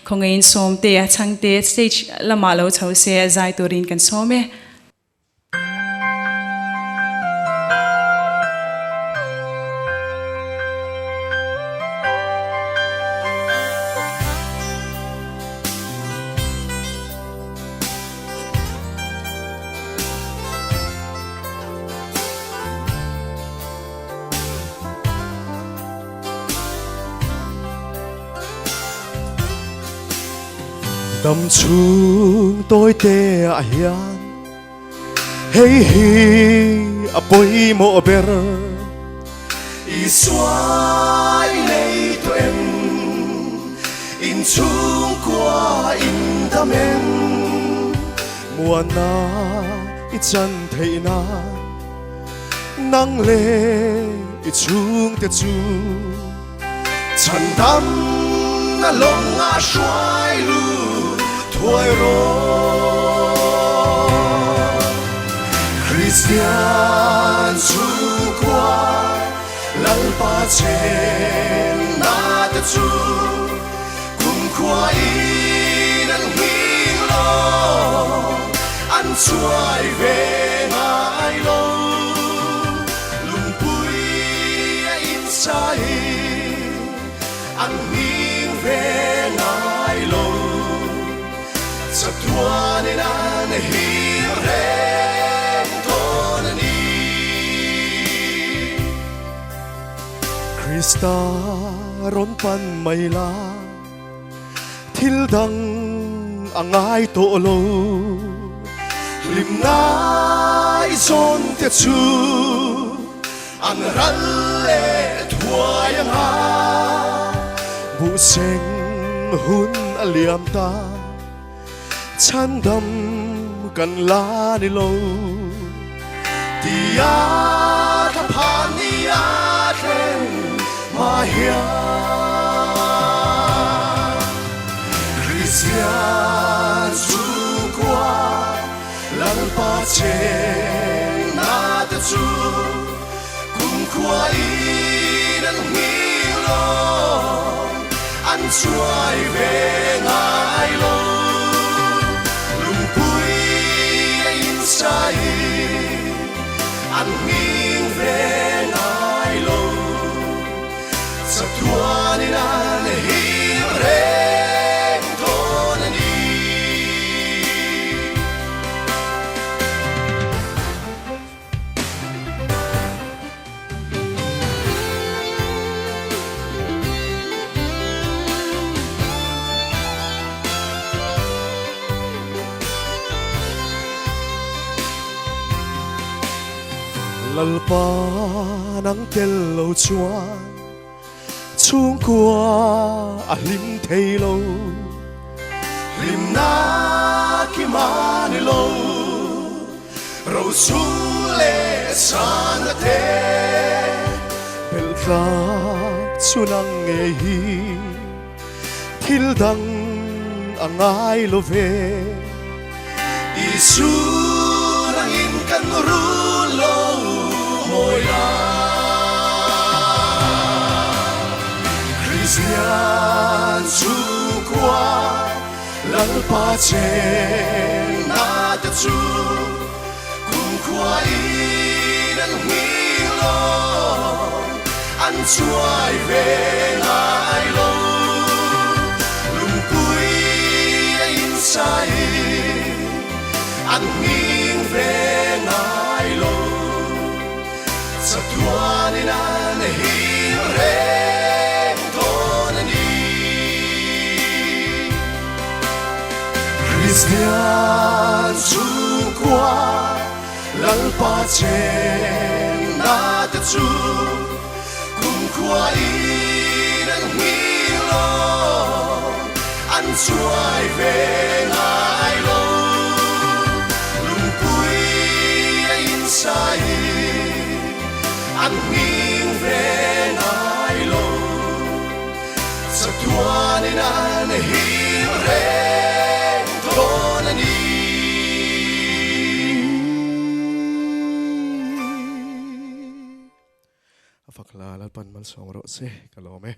khong ein som te a chang te stage lama lo chho se zai turin kan some đầm chung tôi tê à hiền hey hi à bôi mộ bờ i xoay lấy tụi em in chung qua in đam em mùa na ít chân thấy na nắng lệ ít chung tiệt chu chân tâm na lòng ngã xoay lu thôi rồi Christian chung qua lal pa chen na ta chu cùng qua in an hing lo an chuai về ngai lo lung pui in sai an hing về ngai lo sa tua ne an hing ren ton ni Krista ron pan mai la thil dang angai to lo lim ngai zon te chu an ral le thuai ang ha bu seng hun aliam ta chan dam kan la ni lo dia ta phan ni a then ma hia Christian chu qua lal pa chen na ta chu cùng qua in an hing lo an chuai về ngai lo lung pui in sai an hing về ngai lo sa tua ni an hing reng ton ni lal pa nang tel lo chuan chung qua a lim thei lo lim na ki man lo ro su le san te bel ra chunang nge hi thil dang angai lo ve isu nang in kan ru lo moi la Christian chu qua lal pa chen na ta chu cùng qua in an hing lo an chuai về ngai lo lung pui in sai an hing về ngai lo sa tua ni an hing reng ton ni Christian chu qua lal pa chen na ta chu cùng qua in an hing lo an chuai về ngai lo lung pui in sai an hing về ngai lo sa tua ni an hing reng ton ni fakla lal pan mal song ro se kalome